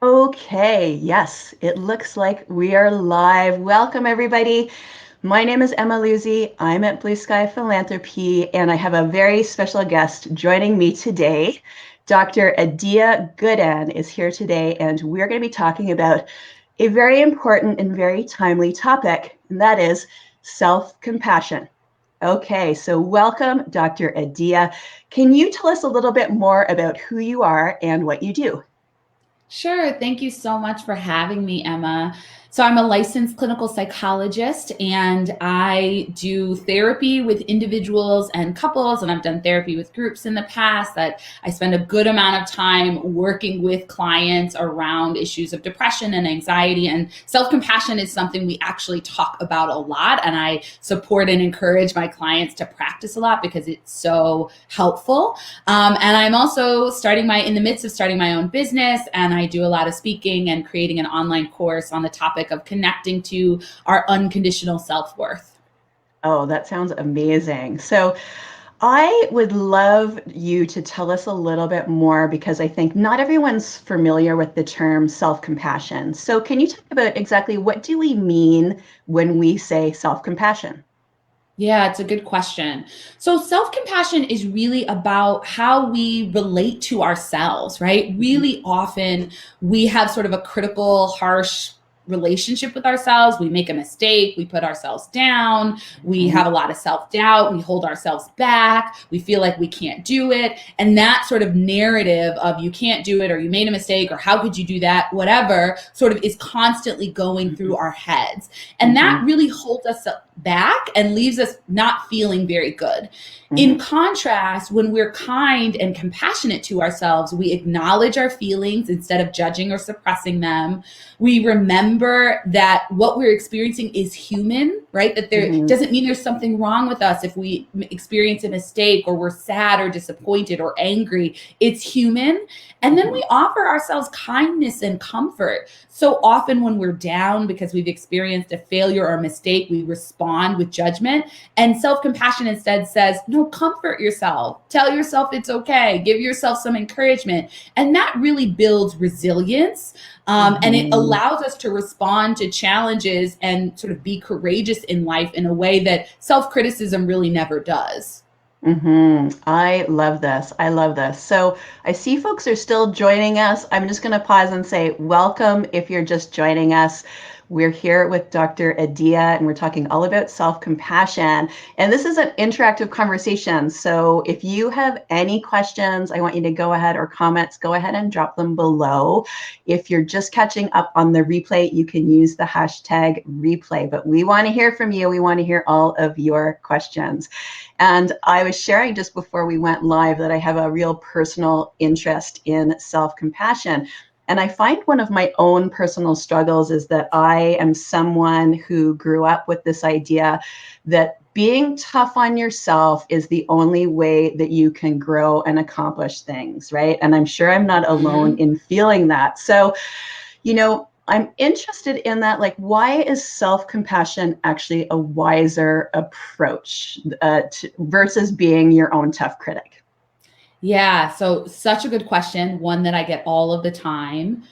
Okay, yes, it looks like we are live. Welcome, everybody. My name is Emma Lewzey. I'm at 𝘃𝗶𝗱𝗲𝗄 Philanthropy, and I have a very special guest joining me today. Dr. Adia Gooden is here today, and we're going to be talking about a very important and very timely topic, and that is self-compassion. Okay, so welcome, Dr. Adia. Can you tell us a little bit more about who you are and what you do? Sure. Thank you so much for having me, Emma. So I'm a licensed clinical psychologist and I do therapy with individuals and couples, and I've done therapy with groups in the past. That I spend a good amount of time working with clients around issues of depression and anxiety, and self-compassion is something we actually talk about a lot, and I support and encourage my clients to practice a lot because it's so helpful. And I'm also in the midst of starting my own business, and I do a lot of speaking and creating an online course on the topic of connecting to our unconditional self-worth. Oh, that sounds amazing. So I would love you to tell us a little bit more because I think not everyone's familiar with the term self-compassion. So can you talk about exactly what do we mean when we say self-compassion? Yeah, it's a good question. So self-compassion is really about how we relate to ourselves, right? Mhm, Really often we have sort of a critical, harsh relationship with ourselves. We make a mistake, we put ourselves down, we mhm, have a lot of self-doubt, we hold ourselves back, we feel like we can't do it. And that sort of narrative of you can't do it or you made a mistake or how could you do that, whatever, sort of is constantly going through mhm, our heads. And that mhm, really holds us back and leaves us not feeling very good. In mhm, contrast, when we're kind and compassionate to ourselves, we acknowledge our feelings instead of judging or suppressing them. We remember that what we're experiencing is human, right? That there mhm, doesn't mean there's something wrong with us if we experience a mistake or we're sad or disappointed or angry. It's human. And then mhm, we offer ourselves kindness and comfort. So often when we're down because we've experienced a failure or a mistake, we respond with judgment. And self-compassion instead says, no, comfort yourself. Tell yourself it's okay. Give yourself some encouragement. And that really builds resilience. And it mhm. allows us to respond to challenges and sort of be courageous in life in a way that self-criticism really never does. I love this. I love this. So I see folks are still joining us. I'm just going to pause and say welcome if you're just joining us. We're here with Dr. Adia, and we're talking all about self-compassion. And this is an interactive conversation. So if you have any questions, I want you to go ahead, or comments, go ahead and drop them below. If you're just catching up on the replay, you can use the hashtag replay. But we want to hear from you. We want to hear all of your questions. And I was sharing just before we went live that I have a real personal interest in self-compassion. And I find one of my own personal struggles is that I am someone who grew up with this idea that being tough on yourself is the only way that you can grow and accomplish things, right? And I'm sure I'm not alone Mhm. in feeling that. So, I'm interested in that. Like, why is self-compassion actually a wiser approach versus being your own tough critic? Yeah, so such a good question, one that I get all of the time.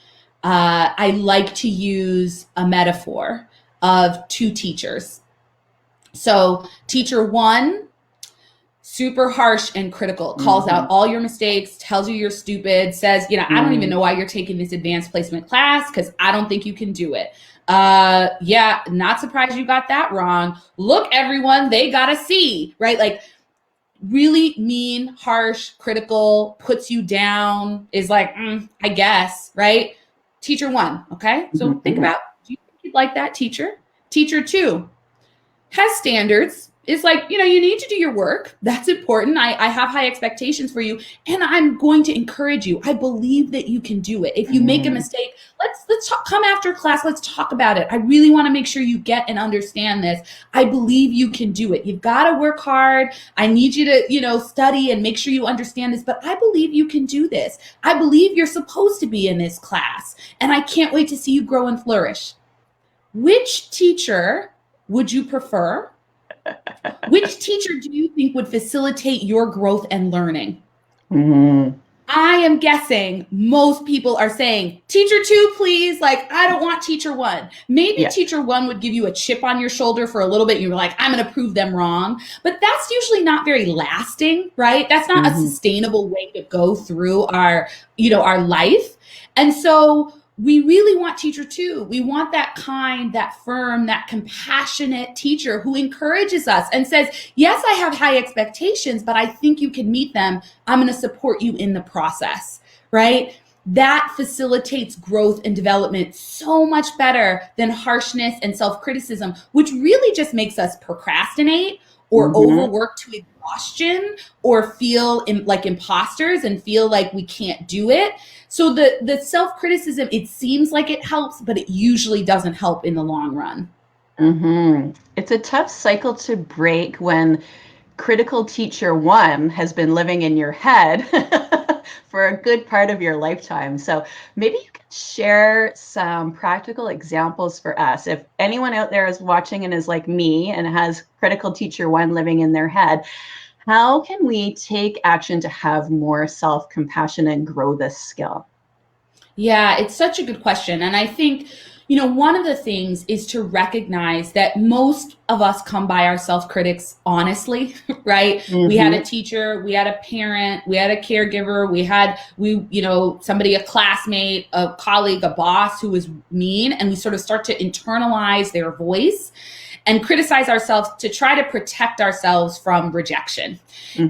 I like to use a metaphor of two teachers. So, teacher one, super harsh and critical, calls out Mm-hmm. all your mistakes, tells you you're stupid, says, I don't even Mm-hmm. know why you're taking this advanced placement class because I don't think you can do it. Yeah, not surprised you got that wrong. Look, everyone, they got a C, right? Like, really mean, harsh, critical, puts you down, is like, I guess, right? Teacher one, okay? So think Mm-hmm. about, do you think you'd like that teacher? Teacher two has standards. It's like, you need to do your work. That's important. I have high expectations for you, and I'm going to encourage you. I believe that you can do it. If you make a Mm-hmm. mistake, let's talk, come after class. Let's talk about it. I really want to make sure you get and understand this. I believe you can do it. You've got to work hard. I need you to, study and make sure you understand this, but I believe you can do this. I believe you're supposed to be in this class, and I can't wait to see you grow and flourish. Which teacher would you prefer? Which teacher do you think would facilitate your growth and learning? Mm-hmm. I am guessing most people are saying, teacher 2, please. Like, I don't want teacher 1. Maybe teacher 1 would give you a chip on your shoulder for a little bit. You're like, I'm going to prove them wrong. But that's usually not very lasting, right? That's not a sustainable way to go through our, our life. And so we really want teacher 2. We want that kind, that firm, that compassionate teacher who encourages us and says, yes, I have high expectations, but I think you can meet them. I'm going to support you in the process, right? That facilitates growth and development so much better than harshness and self-criticism, which really just makes us procrastinate or overwork to exhaustion or feel like imposters and feel like we can't do it. So the self-criticism, it seems like it helps, but it usually doesn't help in the long run. It's a tough cycle to break when critical teacher 1 has been living in your head for a good part of your lifetime. So maybe you can share some practical examples for us. If anyone out there is watching and is like me and has critical teacher 1 living in their head, how can we take action to have more self-compassion and grow this skill? Yeah, it's such a good question. And I think, one of the things is to recognize that most of us come by our self-critics honestly, right? We had a teacher, we had a parent, we had a caregiver, somebody, a classmate, a colleague, a boss who was mean, and we sort of start to internalize their voice and criticize ourselves to try to protect ourselves from rejection.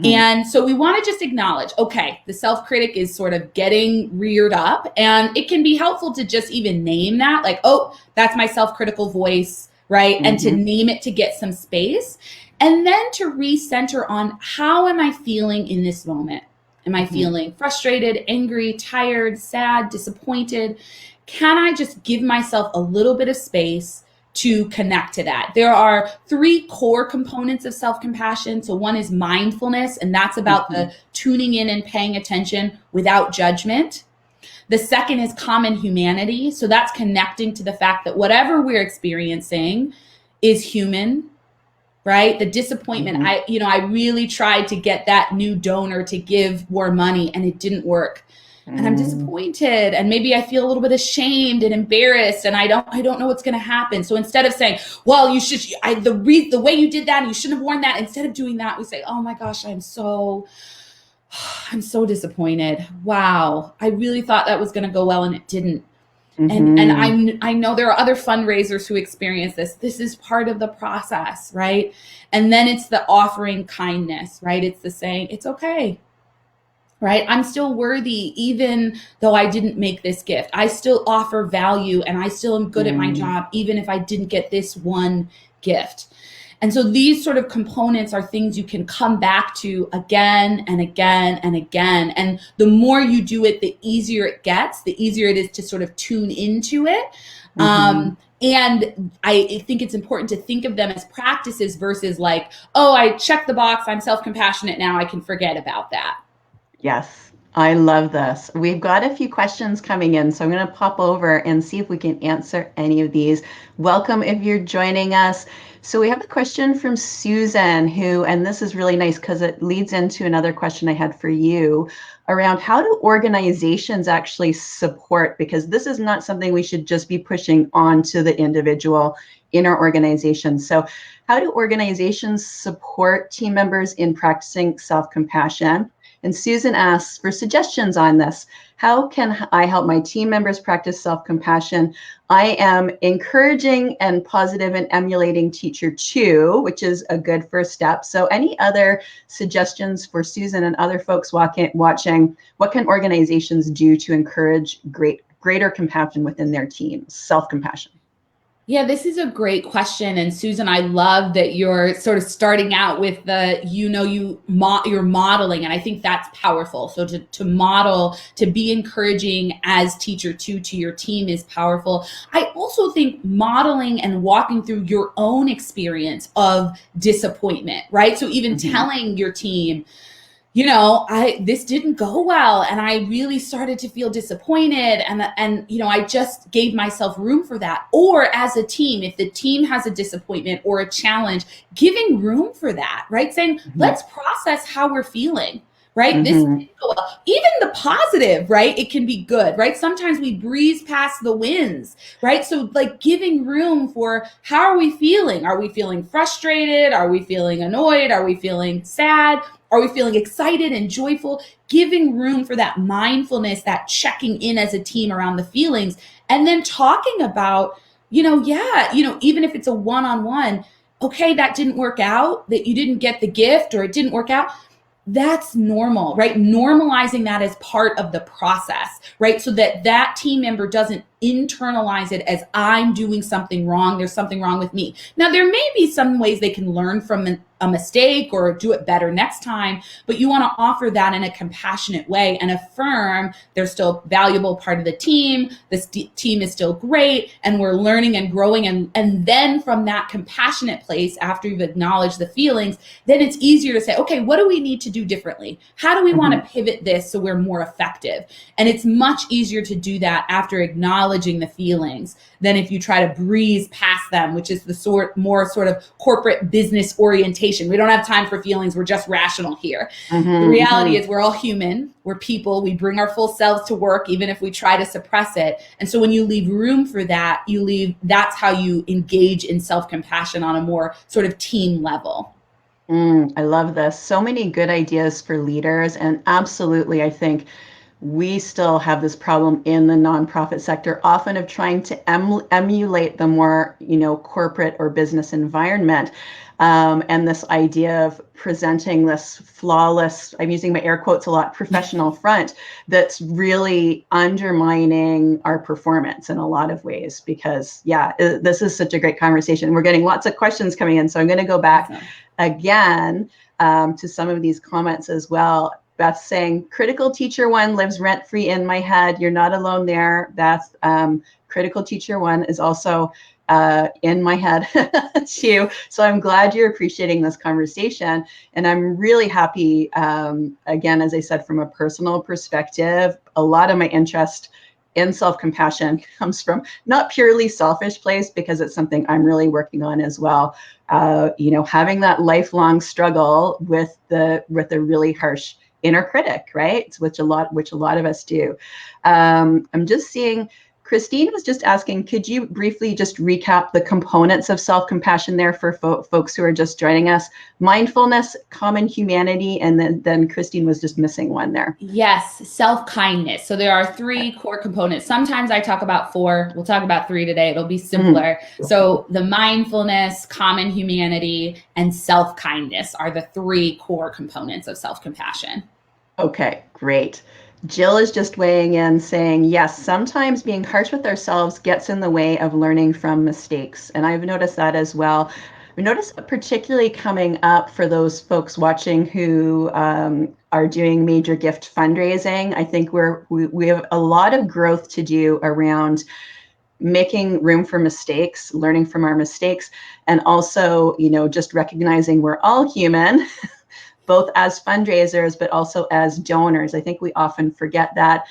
And so we want to just acknowledge, okay, the self-critic is sort of getting reared up, and it can be helpful to just even name that, like, oh, that's my self-critical voice, right? And to name it, to get some space, and then to recenter on, how am I feeling in this moment? Am I feeling frustrated, angry, tired, sad, disappointed? Can I just give myself a little bit of space to connect to that? There are 3 core components of self-compassion. So one is mindfulness, and that's about the tuning in and paying attention without judgment. The second is common humanity. So that's connecting to the fact that whatever we're experiencing is human, right? The disappointment, I really tried to get that new donor to give more money and it didn't work. And I'm disappointed, and maybe I feel a little bit ashamed and embarrassed, and I don't know what's going to happen. So instead of saying, well, the way you did that, and you shouldn't have worn that, instead of doing that, we say, oh my gosh, I'm so disappointed. Wow, I really thought that was going to go well, and it didn't. And I know there are other fundraisers who experience this. This is part of the process, right? And then it's the offering kindness, right? It's the saying, it's okay. Right? I'm still worthy, even though I didn't make this gift. I still offer value, and I still am good at my job, even if I didn't get this one gift. And so these sort of components are things you can come back to again and again and again. And the more you do it, the easier it gets, the easier it is to sort of tune into it. And I think it's important to think of them as practices versus like, oh, I checked the box, I'm self-compassionate now, I can forget about that. Yes, I love this. We've got a few questions coming in, so I'm going to pop over and see if we can answer any of these. Welcome if you're joining us. So we have a question from Susan, and this is really nice because it leads into another question I had for you around how do organizations actually support, because this is not something we should just be pushing onto the individual in our organization. So how do organizations support team members in practicing self-compassion? And Susan asks for suggestions on this. How can I help my team members practice self-compassion? I am encouraging and positive and emulating teacher 2, which is a good first step. So any other suggestions for Susan and other folks watching? What can organizations do to encourage greater compassion within their teams, self-compassion? Yeah, this is a great question. And Susan, I love that you're sort of starting out with you're modeling. And I think that's powerful. So to model, to be encouraging as teacher 2 to your team is powerful. I also think modeling and walking through your own experience of disappointment, right? So even telling your team, this didn't go well, and I really started to feel disappointed, and I just gave myself room for that. Or as a team, if the team has a disappointment or a challenge, giving room for that, right? Saying, let's process how we're feeling, right? This didn't go well. Even the positive, right? It can be good, right? Sometimes we breeze past the wins, right? So like giving room for, how are we feeling? Are we feeling frustrated? Are we feeling annoyed? Are we feeling sad? Are we feeling excited and joyful? Giving room for that mindfulness, that checking in as a team around the feelings, and then talking about, even if it's a one-on-one, okay, that didn't work out, that you didn't get the gift or it didn't work out. That's normal, right? Normalizing that as part of the process, right? So that team member doesn't internalize it as, I'm doing something wrong. There's something wrong with me. Now, there may be some ways they can learn from a mistake or do it better next time, but you want to offer that in a compassionate way and affirm they're still a valuable part of the team. This team is still great, and we're learning and growing. And then from that compassionate place, after you've acknowledged the feelings, then it's easier to say, okay, what do we need to do differently? How do we want to pivot this so we're more effective? And it's much easier to do that after acknowledging the feelings than if you try to breeze past them, which is the more sort of corporate business orientation. We don't have time for feelings. We're just rational here. The reality is we're all human. We're people. We bring our full selves to work, even if we try to suppress it. And so when you leave room for that, that's how you engage in self-compassion on a more sort of team level. I love this. So many good ideas for leaders. And absolutely, I think we still have this problem in the nonprofit sector, often of trying to emulate the more, corporate or business environment. And this idea of presenting this flawless, I'm using my air quotes a lot, professional front that's really undermining our performance in a lot of ways. Because, this is such a great conversation. We're getting lots of questions coming in. So I'm going to go back again to some of these comments as well. Beth saying, critical teacher one lives rent-free in my head. You're not alone there, Beth. Critical teacher one is also in my head too. So I'm glad you're appreciating this conversation. And I'm really happy, again, as I said, from a personal perspective, a lot of my interest in self-compassion comes from not purely selfish place, because it's something I'm really working on as well. Having that lifelong struggle with the really harsh inner critic, right? Which a lot of us do. I'm just seeing, Christine was just asking, could you briefly just recap the components of self-compassion there for folks who are just joining us? Mindfulness, common humanity, and then Christine was just missing one there. Yes, self-kindness. So there are 3 core components. Sometimes I talk about 4. We'll talk about 3 today. It'll be simpler. So the mindfulness, common humanity, and self-kindness are the 3 core components of self-compassion. Okay, great. Jill is just weighing in saying, yes, sometimes being harsh with ourselves gets in the way of learning from mistakes. And I've noticed that as well. We notice particularly coming up for those folks watching who are doing major gift fundraising. I think we have a lot of growth to do around making room for mistakes, learning from our mistakes, and also, just recognizing we're all human, both as fundraisers, but also as donors. I think we often forget that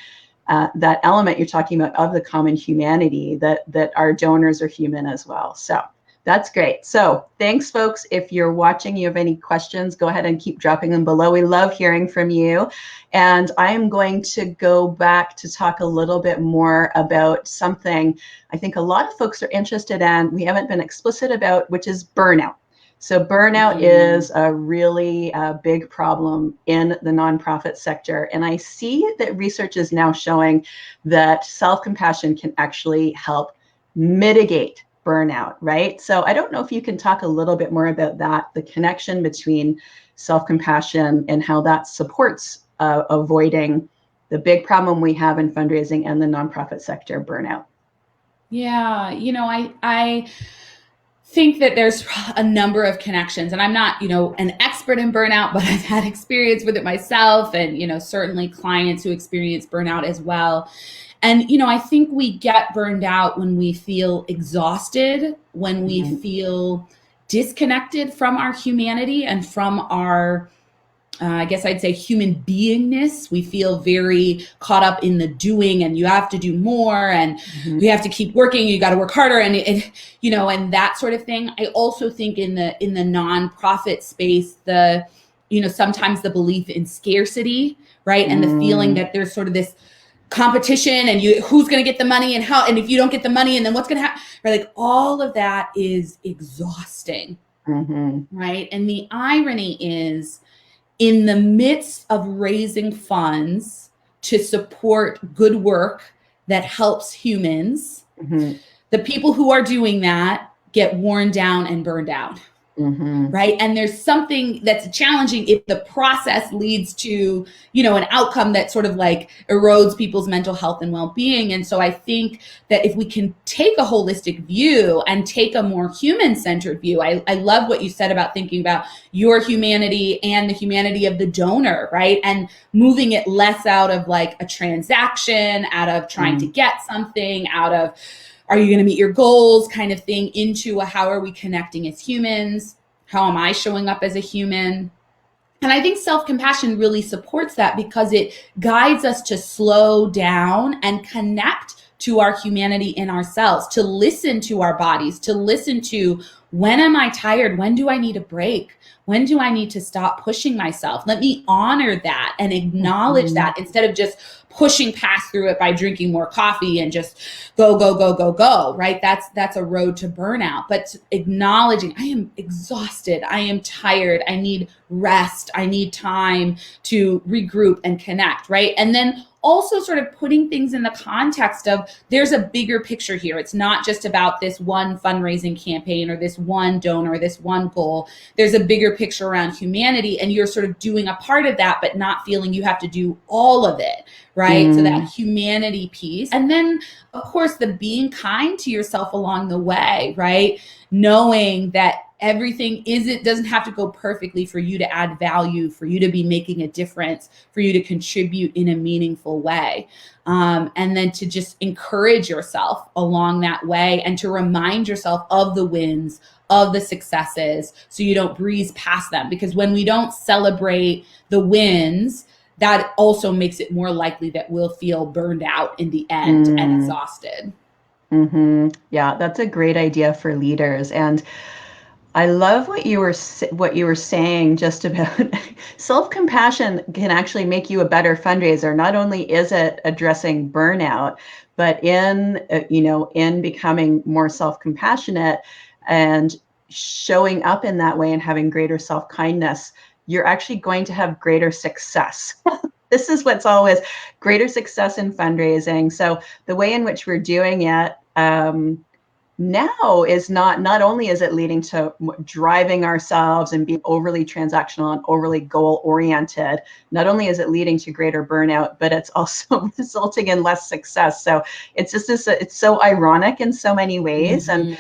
element you're talking about of the common humanity, that our donors are human as well. So that's great. So thanks, folks. If you're watching, you have any questions, go ahead and keep dropping them below. We love hearing from you. And I'm going to go back to talk a little bit more about something I think a lot of folks are interested in, we haven't been explicit about, which is burnout. So burnout is a really big problem in the nonprofit sector. And I see that research is now showing that self-compassion can actually help mitigate burnout, right? So I don't know if you can talk a little bit more about that, the connection between self-compassion and how that supports avoiding the big problem we have in fundraising and the nonprofit sector, burnout. Yeah, I think that there's a number of connections, and I'm not, an expert in burnout, but I've had experience with it myself, and, certainly clients who experience burnout as well. And, I think we get burned out when we feel exhausted, when we feel disconnected from our humanity and from our, I guess I'd say, human beingness. We feel very caught up in the doing, and you have to do more, and we have to keep working. You got to work harder, and and that sort of thing. I also think in the nonprofit space, the sometimes the belief in scarcity, right? And the feeling that there's sort of this competition and who's going to get the money and how, and if you don't get the money and then what's going to happen, right? Like all of that is exhausting, right? And the irony is, in the midst of raising funds to support good work that helps humans, the people who are doing that get worn down and burned out. Right. And there's something that's challenging if the process leads to, an outcome that sort of like erodes people's mental health and well-being. And so I think that if we can take a holistic view and take a more human-centered view, I love what you said about thinking about your humanity and the humanity of the donor, right? And moving it less out of like a transaction, out of trying to get something, out of, are you going to meet your goals kind of thing, into a how are we connecting as humans? How am I showing up as a human? And I think self-compassion really supports that because it guides us to slow down and connect to our humanity in ourselves, to listen to our bodies, to listen to, when am I tired? When do I need a break? When do I need to stop pushing myself? Let me honor that and acknowledge that instead of just pushing past through it by drinking more coffee and just go, go, go, go, go, right? That's a road to burnout. But acknowledging, I am exhausted, I am tired, I need rest, I need time to regroup and connect, right? And then also sort of putting things in the context of, there's a bigger picture here. It's not just about this one fundraising campaign or this one donor, or this one goal. There's a bigger picture around humanity, and you're sort of doing a part of that, but not feeling you have to do all of it, right? So that humanity piece. And then, of course, the being kind to yourself along the way, right? Knowing that everything doesn't have to go perfectly for you to add value, for you to be making a difference, for you to contribute in a meaningful way. And then to just encourage yourself along that way and to remind yourself of the wins, of the successes, so you don't breeze past them. Because when we don't celebrate the wins, that also makes it more likely that we'll feel burned out in the end and exhausted. Yeah, that's a great idea for leaders. And I love what you were saying just about self-compassion can actually make you a better fundraiser. Not only is it addressing burnout, but in becoming more self-compassionate and showing up in that way and having greater self-kindness, you're actually going to have greater success. This is what's always greater success in fundraising. So the way in which we're doing it now is not only is it leading to driving ourselves and being overly transactional and overly goal oriented, not only is it leading to greater burnout, but it's also resulting in less success. So it's just it's so ironic in so many ways, and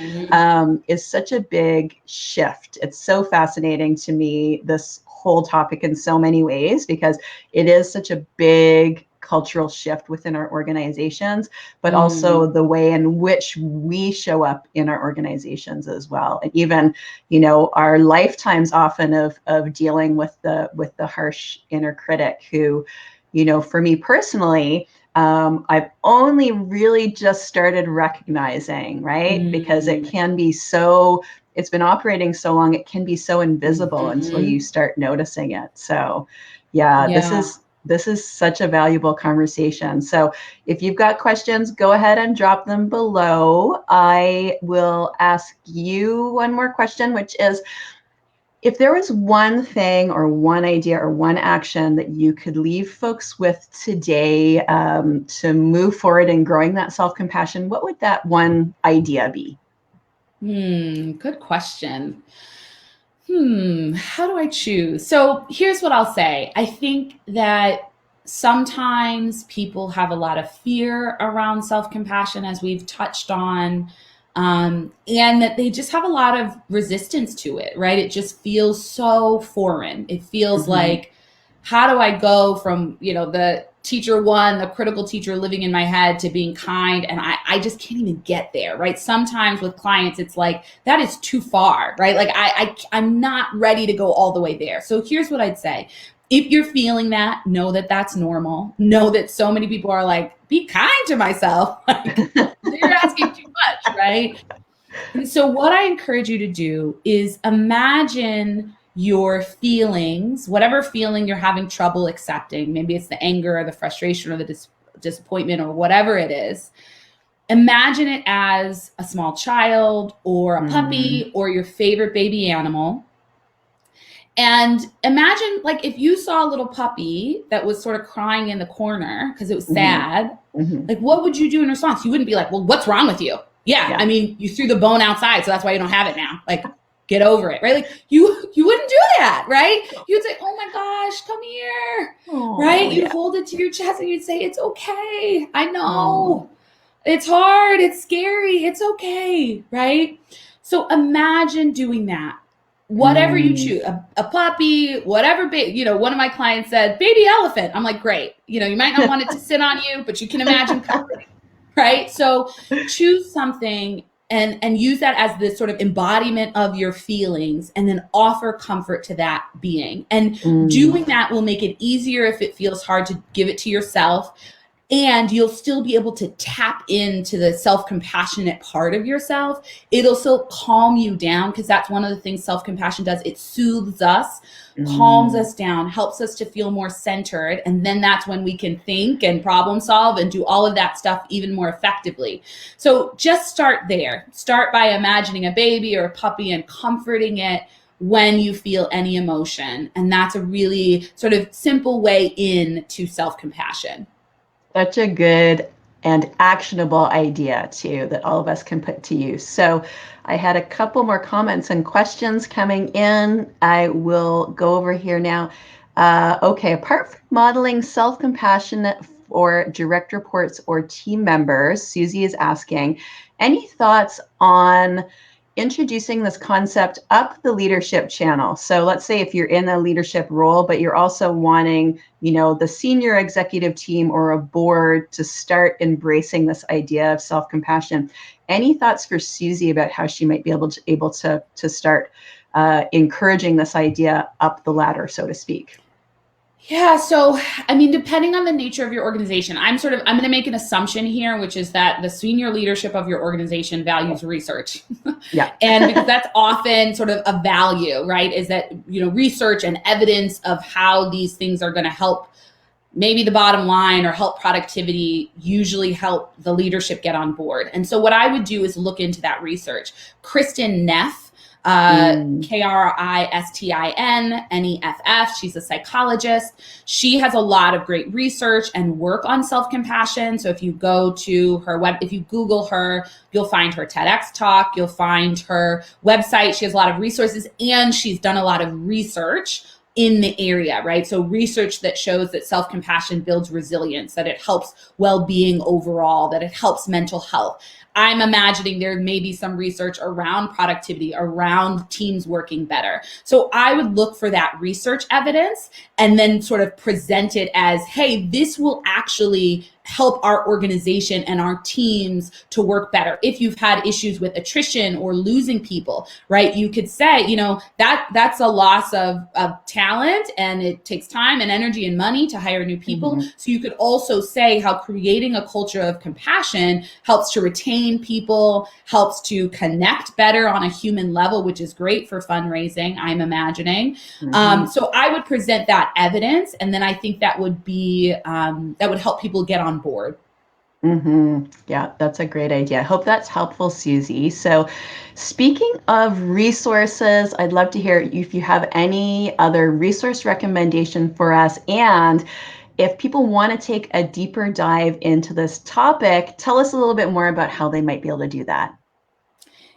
is such a big shift. It's so fascinating to me, this whole topic, in so many ways, because it is such a big cultural shift within our organizations, but also the way in which we show up in our organizations as well. And even, our lifetimes often of dealing with the harsh inner critic who, for me personally, I've only really just started recognizing, right? Because it can be it's been operating so long, it can be so invisible until you start noticing it. So yeah. This is such a valuable conversation. So if you've got questions, go ahead and drop them below. I will ask you one more question, which is, if there was one thing or one idea or one action that you could leave folks with today to move forward in growing that self-compassion, what would that one idea be? Good question. How do I choose? So here's what I'll say. I think that sometimes people have a lot of fear around self-compassion, as we've touched on, and that they just have a lot of resistance to it, right? It just feels so foreign. It feels like, how do I go from, the teacher one, the critical teacher living in my head, to being kind? And I just can't even get there, right? Sometimes with clients, it's like, that is too far, right? Like I'm not ready to go all the way there. So here's what I'd say. If you're feeling that, know that that's normal. Know that so many people are like, be kind to myself. Like, you're asking too much, right? And so what I encourage you to do is imagine your feelings, whatever feeling you're having trouble accepting, maybe it's the anger or the frustration or the disappointment or whatever it is, imagine it as a small child or a puppy or your favorite baby animal. And imagine, like, if you saw a little puppy that was sort of crying in the corner because it was sad, like, what would you do in response? You wouldn't be like, well, what's wrong with you? Yeah, I mean, you threw the bone outside, so that's why you don't have it now. Like, get over it, right? Like, you wouldn't do that, right? You'd say, oh my gosh, come here, right? You'd hold it to your chest and you'd say, it's okay. I know. It's hard. It's scary. It's okay, right? So imagine doing that. Whatever you choose, a puppy, whatever, one of my clients said, baby elephant. I'm like, great. You might not want it to sit on you, but you can imagine comforting, right? So choose something and use that as this sort of embodiment of your feelings, and then offer comfort to that being. And doing that will make it easier if it feels hard to give it to yourself. And you'll still be able to tap into the self-compassionate part of yourself. It'll still calm you down, because that's one of the things self-compassion does. It soothes us, calms us down, helps us to feel more centered. And then that's when we can think and problem solve and do all of that stuff even more effectively. So just start there. Start by imagining a baby or a puppy and comforting it when you feel any emotion. And that's a really sort of simple way into self-compassion. Such a good and actionable idea, too, that all of us can put to use. So I had a couple more comments and questions coming in. I will go over here now. Okay, apart from modeling self-compassion for direct reports or team members, Susie is asking, any thoughts on introducing this concept up the leadership channel? So let's say if you're in a leadership role, but you're also wanting, the senior executive team or a board to start embracing this idea of self-compassion. Any thoughts for Susie about how she might be able to start encouraging this idea up the ladder, so to speak? Yeah. So, I mean, depending on the nature of your organization, I'm going to make an assumption here, which is that the senior leadership of your organization values research. Yeah. And because that's often sort of a value, right? Is that, research and evidence of how these things are going to help maybe the bottom line or help productivity usually help the leadership get on board. And so what I would do is look into that research. Kristin Neff, 𝘂𝗶𝗱𝗲𝗂𝗂. She's a psychologist. She has a lot of great research and work on self-compassion. So if you go to her if you Google her, you'll find her TEDx talk, you'll find her website. She has a lot of resources, and she's done a lot of research in the area, right? So research that shows that self-compassion builds resilience, that it helps well-being overall, that it helps mental health. I'm imagining there may be some research around productivity, around teams working better. So I would look for that research evidence and then sort of present it as, hey, this will actually help our organization and our teams to work better. If you've had issues with attrition or losing people, right? You could say, that's a loss of talent, and it takes time and energy and money to hire new people. So you could also say how creating a culture of compassion helps to retain people, helps to connect better on a human level, which is great for fundraising, I'm imagining. So I would present that evidence, and then I think that would be, that would help people get on board. Yeah, that's a great idea. I hope that's helpful, Susie. So speaking of resources, I'd love to hear if you have any other resource recommendation for us. And if people want to take a deeper dive into this topic, tell us a little bit more about how they might be able to do that.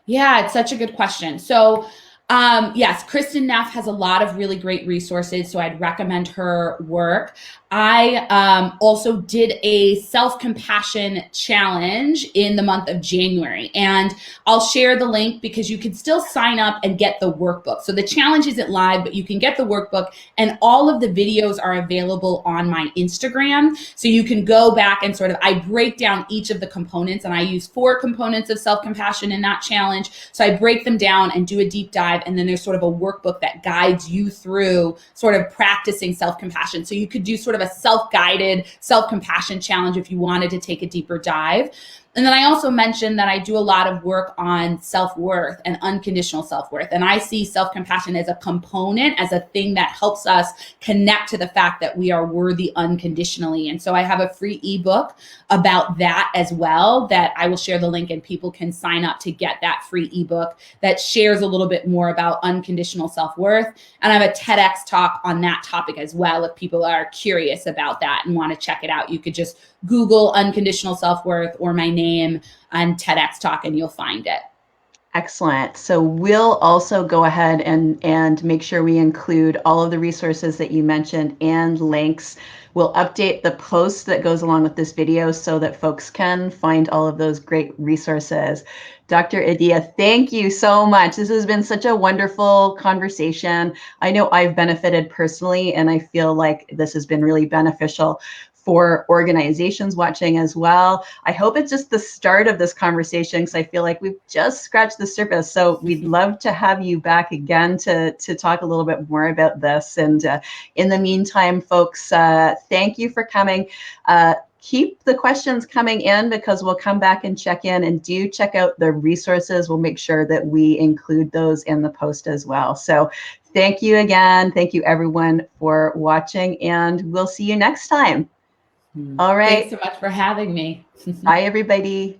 Yeah, it's such a good question. So yes, Kristin Neff has a lot of really great resources, so I'd recommend her work. I also did a self-compassion challenge in the month of January, and I'll share the link because you can still sign up and get the workbook. So the challenge isn't live, but you can get the workbook, and all of the videos are available on my Instagram. So you can go back and I break down each of the components, and I use 4 components of self-compassion in that challenge. So I break them down and do a deep dive, and then there's sort of a workbook that guides you through sort of practicing self-compassion. So you could do sort of a self-guided self-compassion challenge if you wanted to take a deeper dive. And then I also mentioned that I do a lot of work on self-worth and unconditional self-worth. And I see self-compassion as a component, as a thing that helps us connect to the fact that we are worthy unconditionally. And so I have a free ebook about that as well, that I will share the link, and people can sign up to get that free ebook that shares a little bit more about unconditional self-worth. And I have a TEDx talk on that topic as well. If people are curious about that and want to check it out, you could just Google unconditional self-worth or my name on TEDx talk and you'll find it. Excellent. So we'll also go ahead and make sure we include all of the resources that you mentioned and links. We'll update the post that goes along with this video so that folks can find all of those great resources. Dr. Adia, thank you so much. This has been such a wonderful conversation. I know I've benefited personally, and I feel like this has been really beneficial for organizations watching as well. I hope it's just the start of this conversation, because I feel like we've just scratched the surface. So we'd love to have you back again to talk a little bit more about this. And in the meantime, folks, thank you for coming. Keep the questions coming in, because we'll come back and check in, and do check out the resources. We'll make sure that we include those in the post as well. So thank you again. Thank you everyone for watching, and we'll see you next time. All right. Thanks so much for having me. Bye, everybody.